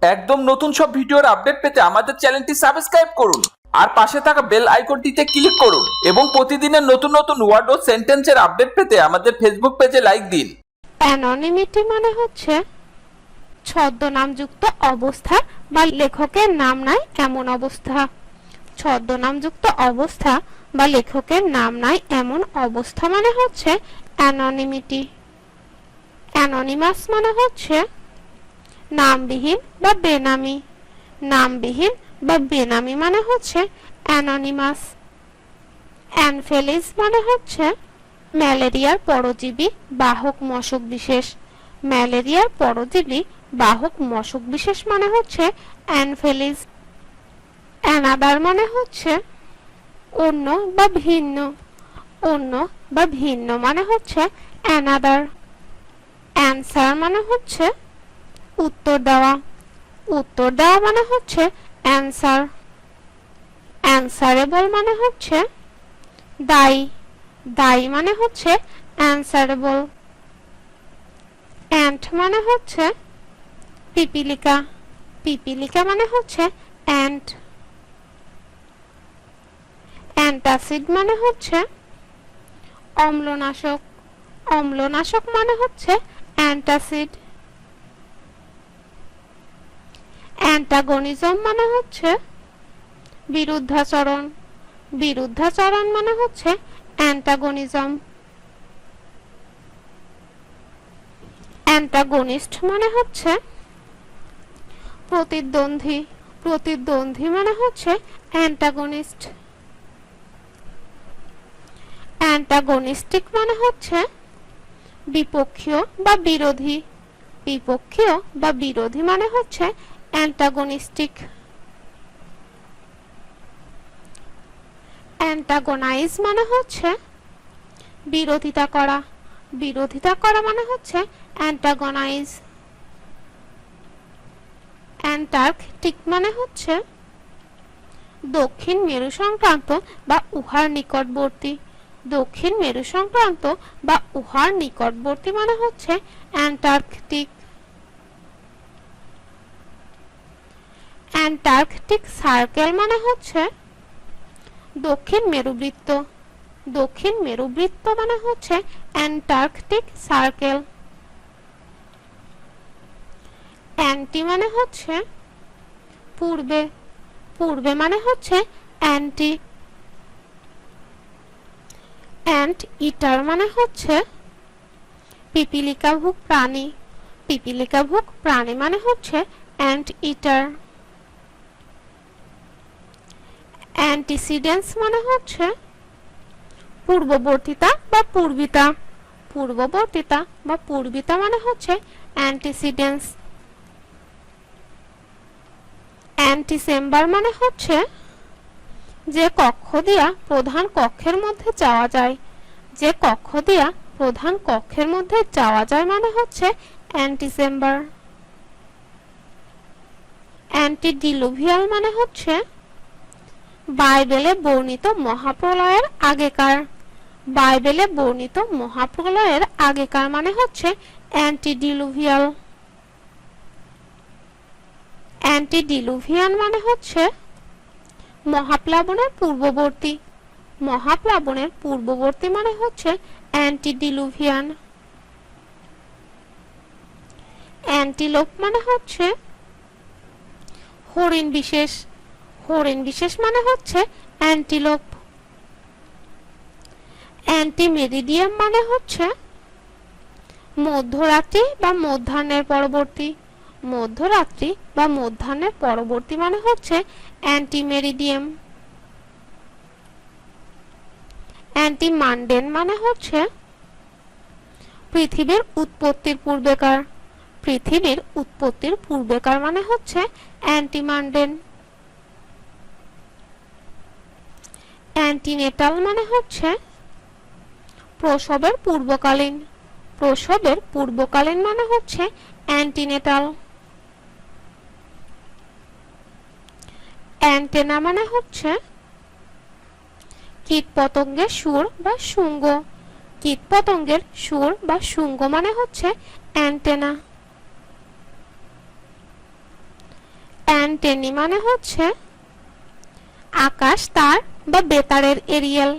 একদম নতুন সব ভিডিওর আপডেট পেতে আমাদের চ্যানেলটি সাবস্ক্রাইব করুন আর পাশে থাকা বেল আইকনটিতে ক্লিক করুন এবং প্রতিদিনের নতুন নতুন ওয়ার্ড ও সেন্টেন্সের আপডেট পেতে আমাদের ফেসবুক পেজে লাইক দিন। অ্যানোনিমিটি মানে হচ্ছে ছদ্মনামযুক্ত অবস্থা বা লেখকের নাম নাই এমন অবস্থা। ছদ্মনামযুক্ত অবস্থা বা লেখকের নাম নাই এমন অবস্থা মানে হচ্ছে অ্যানোনিমিটি। অ্যানোনিমাস মানে হচ্ছে নামবিহীন বা বেনামি। নামবিহীন বা বেনামি মানে হচ্ছে অ্যানোনিমাস। অ্যানফেলিস মানে হচ্ছে ম্যালেরিয়ার পরজীবী বাহক মশক বিশেষ। ম্যালেরিয়ার পরজীবী বাহক মশক বিশেষ মানে হচ্ছে অ্যানফেলিস। অ্যানাদার মানে হচ্ছে অন্য বা ভিন্ন। অন্য বা ভিন্ন মানে হচ্ছে অ্যানাদার। অ্যানসার মানে হচ্ছে উত্তর দেওয়া। উত্তর দেওয়া মানে হচ্ছে অ্যানসার। অ্যানসারেবল মানে হচ্ছে দায়ী। দায়ী মানে হচ্ছে অ্যানসারেবল। অ্যান্ট মানে হচ্ছে পিপিলিকা। পিপিলিকা মানে হচ্ছে অ্যান্ট। অ্যান্টাসিড মানে হচ্ছে অম্লনাশক। অম্লনাশক মানে হচ্ছে অ্যান্টাসিড। অ্যান্টাগনিজম মানে হচ্ছে বিরুদ্ধাচরণ। বিরুদ্ধাচরণ মানে হচ্ছে অ্যান্টাগনিজম। অ্যান্টাগনিস্ট মানে হচ্ছে প্রতিদ্বন্দ্বী। প্রতিদ্বন্দ্বী মানে হচ্ছে অ্যান্টাগনিস্ট। অ্যান্টাগনিস্টিক মানে হচ্ছে বিপক্ষীয় বা বিরোধী। বিপক্ষীয় বা বিরোধী মানে হচ্ছে অ্যান্টাগনিস্টিক। অ্যান্টাগোনাইজ মানে হচ্ছে বিরোধিতা করা। বিরোধিতা করা মানে হচ্ছে অ্যান্টাগোনাইজ। অ্যান্টার্কটিক মানে হচ্ছে দক্ষিণ মেরু সংক্রান্ত বা উহার নিকটবর্তী। দক্ষিণ মেরু সংক্রান্ত বা উহার নিকটবর্তী মানে হচ্ছে অ্যান্টার্কটিক। অ্যান্টার্কটিক সার্কেল মানে হচ্ছে দক্ষিণ মেরুবৃত্ত। দক্ষিণ মেরুবৃত্ত মানে হচ্ছে অ্যান্টার্কটিক সার্কেল। অ্যান্টি মানে হচ্ছে পূর্বে। পূর্বে মানে হচ্ছে অ্যান্টি। অ্যান্ট ইটার মানে হচ্ছে পিপিলিকাভুক প্রাণী। পিপিলিকাভুক প্রাণী মানে হচ্ছে অ্যান্ট ইটার। অ্যান্টিসিডেন্স মানে হচ্ছে পূর্ববর্তীতা বা পূর্বিতা। পূর্ববর্তীতা বা পূর্বিতা মানে হচ্ছে অ্যান্টিসিডেন্স। অ্যান্টিচেম্বার মানে হচ্ছে যে কক্ষ দিয়া প্রধান কক্ষের মধ্যে যাওয়া যায়। যে কক্ষ দিয়া প্রধান কক্ষের মধ্যে যাওয়া যায় মানে হচ্ছে অ্যান্টিচেম্বার। অ্যান্টিডিলুভিয়াল মানে হচ্ছে বাইবেলে বর্ণিত মহাপ্রলয়ের আগেকার। বাইবেলে বর্ণিত মহাপ্রলয়ের আগেকার মানে হচ্ছে অ্যান্টিডিলুভিয়াল। অ্যান্টিডিলুভিয়ান মানে হচ্ছে মহাপ্লাবনের পূর্ববর্তী। মহাপ্লাবনের পূর্ববর্তী মানে হচ্ছে অ্যান্টিডিলুভিয়ান। অ্যান্টিলোপ মানে হচ্ছে হরিণ বিশেষ। হরিণ বিশেষ মানে হচ্ছে অ্যান্টিলোপ। অ্যান্টিমেরিডিয়াম মানে হচ্ছে মধ্যরাত্রি বা মধ্যাহ্নের পরবর্তী। মধ্যরাত্রি বা মধ্যাহ্নের পরবর্তী মানে হচ্ছে অ্যান্টিমেরিডিয়াম। অ্যান্টিমান্ডেন মানে হচ্ছে পৃথিবীর উৎপত্তির পূর্বেকার। পৃথিবীর উৎপত্তির পূর্বেকার মানে হচ্ছে অ্যান্টিমান্ডেন। অ্যান্টিনেটাল মানে হচ্ছে প্রসবের পূর্বকালীন। প্রসবের পূর্বকালীন মানে হচ্ছে অ্যান্টিনেটাল। অ্যান্টেনা মানে হচ্ছে কীটপতঙ্গের শুঁড় বা শুঙ্গ। কীটপতঙ্গের শুঁড় বা শুঙ্গ মানে হচ্ছে অ্যান্টেনা। অ্যান্টেনি মানে হচ্ছে আকাশ তার বা বেতারের এরিয়াল।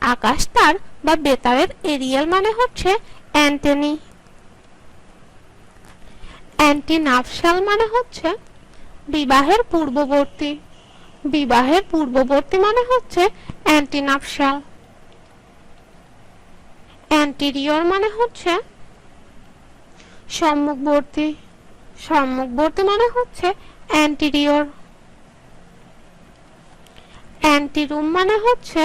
আকাশ তার বা বেতারের এরিয়াল মানে হচ্ছে অ্যান্টেনি। অ্যান্টিনাপশাল মানে হচ্ছে বিবাহের পূর্ববর্তী। বিবাহের পূর্ববর্তী মানে হচ্ছে অ্যান্টিনাপশাল। অ্যান্টিরিয়র মানে হচ্ছে সম্মুখবর্তী। সম্মুখবর্তী মানে হচ্ছে অ্যান্টিরিয়র। অ্যান্টিরুম মানে হচ্ছে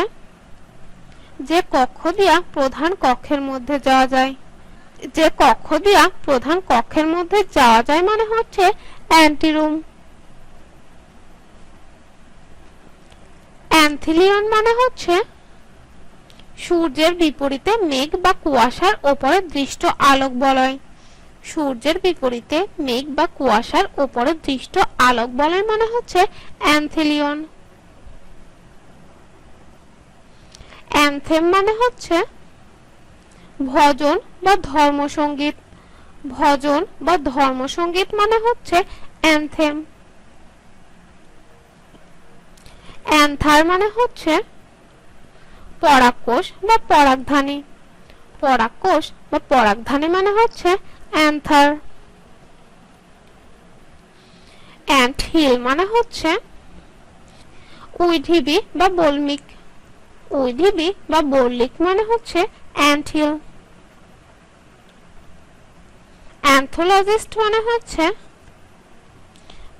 যে কক্ষ দিয়া প্রধান কক্ষের মধ্যে যাওয়া যায়। যে কক্ষ দিয়া প্রধান কক্ষের মধ্যে যাওয়া যায় মানে হচ্ছে অ্যান্টিরুম। অ্যান্থিলিয়ন মানে হচ্ছে সূর্যের বিপরীতে মেঘ বা কুয়াশার ওপরে দৃষ্ট আলোক বলয়। সূর্যের বিপরীতে মেঘ বা কুয়াশার ওপরে দৃষ্ট আলোক বলয় মানে হচ্ছে অ্যান্থিলিয়ন। অ্যানথেম মানে হচ্ছে ভজন বা ধর্মসঙ্গীত। ভজন বা ধর্মসঙ্গীত মানে হচ্ছে অ্যানথেম। অ্যান্থার মানে হচ্ছে পরাগকোষ বা পরাগধানী। পরাগকোষ বা পরাগধানী মানে হচ্ছে অ্যান্থার। অ্যান্টহিল মানে হচ্ছে উইঢিবি বা বল্মিক। উইঢিবি বা বল্লিক মানে হচ্ছে অ্যান্টহিল। অ্যান্থোলজিস্ট মানে হচ্ছে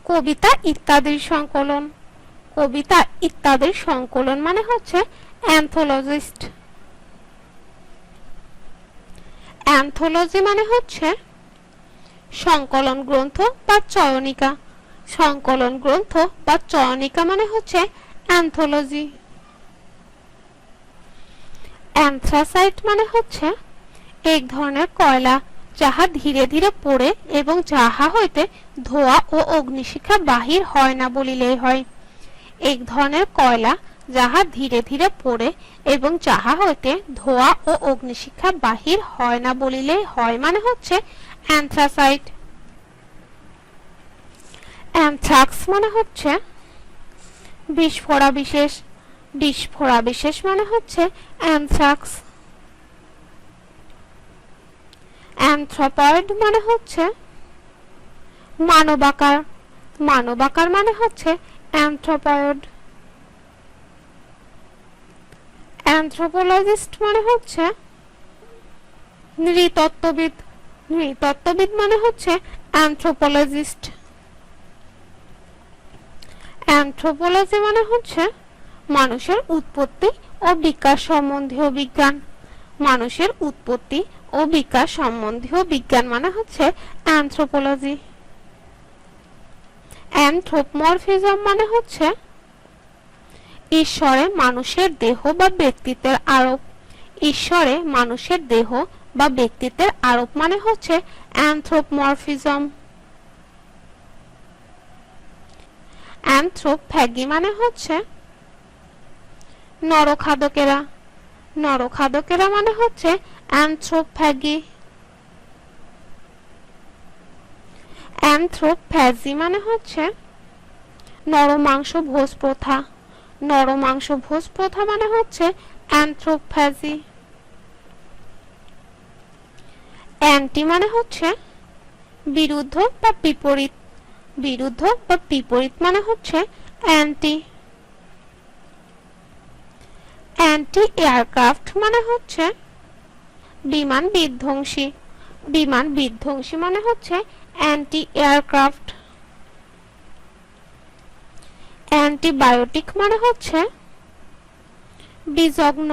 কবিতা ইত্যাদির সংকলন। কবিতা ইত্যাদির সংকলন মানে হচ্ছে অ্যান্থোলজিস্ট। অ্যান্থোলজি মানে হচ্ছে সংকলন গ্রন্থ বা চয়নিকা। সংকলন গ্রন্থ বা চয়নিকা মানে হচ্ছে অ্যান্থোলজি। অ্যান্থ্রাসাইট মানে হচ্ছে এক ধরনের কয়লা যাহা ধীরে ধীরে পড়ে এবং যাহা হইতে ধোঁয়া ও অগ্নিশিখা বাহির হয় না বলিলেই হয়। এক ধরনের কয়লা যাহা ধীরে ধীরে পড়ে এবং যাহা হইতে ধোঁয়া ও অগ্নিশিখা বাহির হয় না বলিলেই হয় মানে হচ্ছে অ্যান্থ্রাসাইট। অ্যানথ্রাক্স মানে হচ্ছে বিস্ফোরা বিশেষ। বিস্ফোরা বিশেষ মানে হচ্ছে অ্যানথ্রাক্স। অ্যানথ্রোপয়েড মানে হচ্ছে মানবাকার। মানবাকার মানে হচ্ছে অ্যানথ্রোপয়েড। অ্যানথ্রোপোলজিস্ট মানে হচ্ছে নৃতত্ত্ববিদ। নৃতত্ত্ববিদ মানে হচ্ছে অ্যানথ্রোপোলজিস্ট। অ্যানথ্রোপোলজি মানে হচ্ছে মানুষের উৎপত্তি ও বিকাশ সম্বন্ধীয় বিজ্ঞান। মানুষের উৎপত্তি ও বিকাশ সম্বন্ধীয় বিজ্ঞান মানে হচ্ছে অ্যানথ্রোপোলজি। অ্যানথ্রোপমরফিজম মানে হচ্ছে ঈশ্বরে মানুষের দেহ বা ব্যক্তিত্বের আরোপ। ঈশ্বরে মানুষের দেহ বা ব্যক্তিত্বের আরোপ মানে হচ্ছে অ্যানথ্রোপমরফিজম। অ্যানথ্রোপফ্যাগি মানে হচ্ছে নরখাদকেরা। নরখাদকেরা মানে হচ্ছে অ্যানথ্রোপফ্যাগি। অ্যানথ্রোপফ্যাজি মানে হচ্ছে নরমাংস ভোজ প্রথা। নরমাংস ভোজ প্রথা মানে হচ্ছে অ্যানথ্রোপফ্যাজি। অ্যান্টি মানে হচ্ছে বিরুদ্ধ বা বিপরীত। বিরুদ্ধ বা বিপরীত মানে হচ্ছে অ্যান্টি। অ্যান্টি এয়ারক্রাফট মানে হচ্ছে বিমান বিধ্বংসী। বিমান বিধ্বংসী মানে হচ্ছে অ্যান্টি এয়ারক্রাফট। অ্যান্টিবায়োটিক মানে হচ্ছে বিজগ্ন।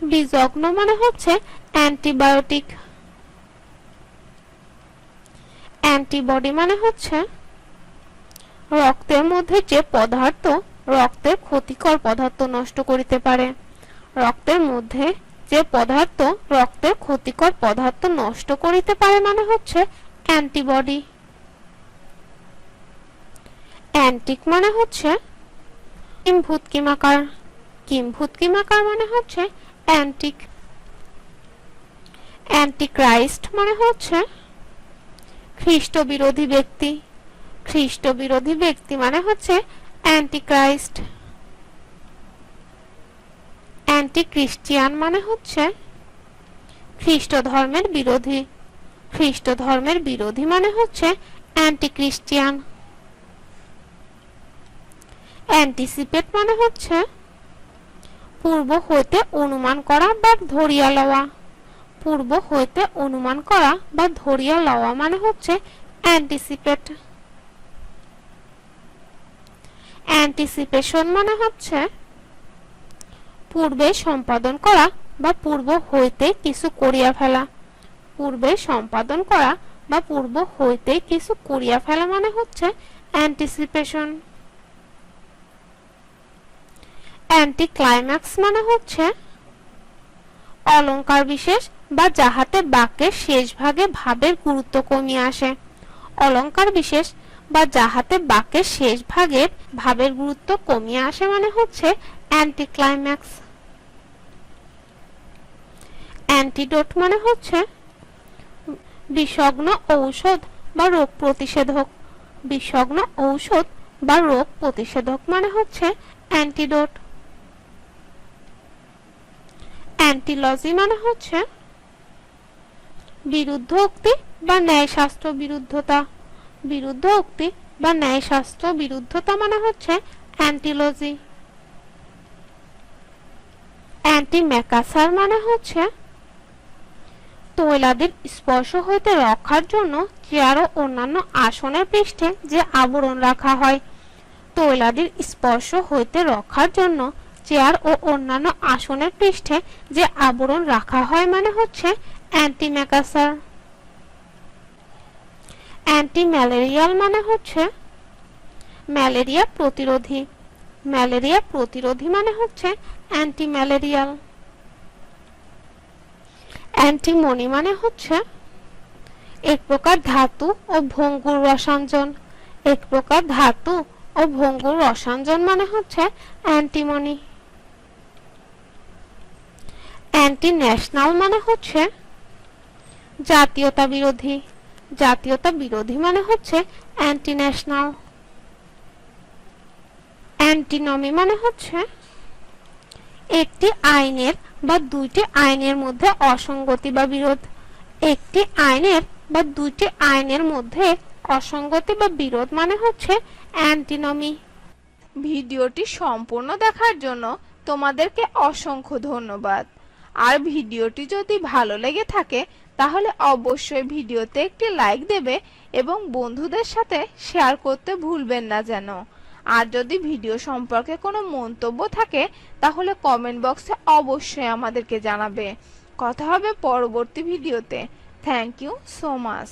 বিজগ্ন মানে হচ্ছে অ্যান্টিবায়োটিক। অ্যান্টিবডি মানে হচ্ছে রক্তের মধ্যে যে পদার্থ রক্তের ক্ষতিকর পদার্থ নষ্ট করিতে পারে। রক্তের মধ্যে যে পদার্থ রক্তের ক্ষতিকর পদার্থ নষ্ট করিতে পারে মানে হচ্ছে অ্যান্টিবডি। অ্যান্টিক মানে হচ্ছে কিংভূতকিমাকার। কিংভূতকিমাকার মানে হচ্ছে অ্যান্টিক। অ্যান্টিক্রাইস্ট মানে হচ্ছে খ্রিস্ট বিরোধী ব্যক্তি। খ্রিস্ট বিরোধী ব্যক্তি মানে হচ্ছে অ্যান্টিক্রাইস্ট। অ্যান্টি ক্রিশ্চিয়ান মানে হচ্ছে খ্রিস্ট ধর্মের বিরোধী। খ্রিস্ট ধর্মের বিরোধী মানে হচ্ছে অ্যান্টি ক্রিশ্চিয়ান। অ্যান্টিসিপেট মানে হচ্ছে পূর্ব হইতে অনুমান করা বা ধরিয়া লওয়া। পূর্ব হইতে অনুমান করা বা ধরিয়া লওয়া মানে হচ্ছে অ্যান্টিসিপেট। অ্যান্টিসিপেশন মানে হচ্ছে পূর্বে সম্পাদন করা বা পূর্ব হইতে কিছু করিয়া ফেলা। পূর্বে সম্পাদন করা বা পূর্ব হইতে কিছু করিয়া ফেলা মানে হচ্ছে অ্যান্টিসিপেশন। অ্যান্টি ক্লাইম্যাক্স মানে হচ্ছে অলংকার বিশেষ বা যাহাতে বাক্যের শেষ ভাগে ভাবের গুরুত্ব কমিয়ে আসে। অলংকার বিশেষ বা যাহাতে বাক্যের শেষ ভাগের ভাবের গুরুত্ব কমিয়ে আসে মানে হচ্ছে অ্যান্টি ক্লাইম্যাক্স। অ্যান্টিডোট মানে হচ্ছে বিষগ্ন ঔষধ বা রোগ প্রতিষেধক। বিষগ্ন ঔষধ বা রোগ প্রতিষেধক মানে হচ্ছে অ্যান্টিডোট। অ্যান্টিলজি মানে হচ্ছে বিরুদ্ধ উক্তি বা ন্যায়শাস্ত্র বিরুদ্ধতা। বিরুদ্ধ উক্তি বা ন্যায়শাস্ত্র বিরুদ্ধতা মানে হচ্ছে অ্যান্টিলজি। অ্যান্টিম্যাকাসার মানে হচ্ছে তৈলাদির স্পর্শ হইতে রক্ষার জন্য চেয়ার ও অন্যান্য আসনের পৃষ্ঠে যে আবরণ রাখা হয়। তৈলাদির স্পর্শ হইতে রক্ষার জন্য চেয়ার ও অন্যান্য আসনের পৃষ্ঠে যে আবরণ রাখা হয় মানে হচ্ছে অ্যান্টিম্যাকাসার। অ্যান্টিম্যালেরিয়াল মানে হচ্ছে ম্যালেরিয়া প্রতিরোধী। ম্যালেরিয়া প্রতিরোধী মানে হচ্ছে অ্যান্টিম্যালেরিয়াল। অ্যান্টিমনি মানে হচ্ছে এক প্রকার ধাতু ও ভঙ্গুর রসাঞ্জন। এক প্রকার ধাতু ও ভঙ্গুর রসাঞ্জন মানে হচ্ছে অ্যান্টিমনি। অ্যান্টি ন্যাশনাল মানে হচ্ছে জাতীয়তা বিরোধী। জাতীয়তা বিরোধী মানে হচ্ছে অ্যান্টি ন্যাশনাল। অ্যান্টিনমি মানে হচ্ছে একটি আইনের বা দুইটি আইনের মধ্যে অসঙ্গতি বা বিরোধ। একটি আইনের বা দুইটি আইনের মধ্যে অসঙ্গতি বা বিরোধ মানে হচ্ছে অ্যান্টিনমি। ভিডিওটি সম্পূর্ণ দেখার জন্য তোমাদেরকে অসংখ্য ধন্যবাদ। আর ভিডিওটি যদি ভালো লেগে থাকে তাহলে অবশ্যই ভিডিওতে একটি লাইক দেবে এবং বন্ধুদের সাথে শেয়ার করতে ভুলবেন না যেন। আর যদি ভিডিও সম্পর্কে কোনো মন্তব্য থাকে তাহলে কমেন্ট বক্সে অবশ্যই আমাদেরকে জানাবে। কথা হবে পরবর্তী ভিডিওতে। Thank you so much.